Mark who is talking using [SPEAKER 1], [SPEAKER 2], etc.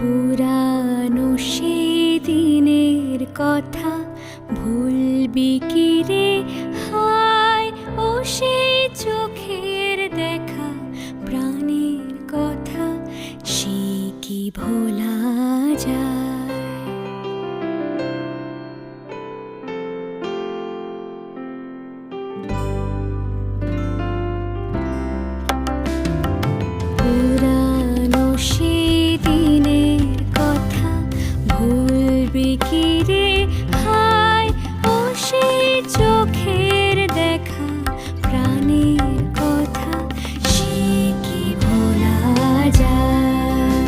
[SPEAKER 1] পুরানো সেই দিনের কথা ভুলবি কি রে হায়, ও সেই চোখের দেখা প্রাণের কথা সে কি ভোলা যায়। পুরানো সেই দিনের কথা ভুলবি কি রে হায়, ও সেই চোখের দেখা প্রাণের কথা সে কি ভোলা যায়।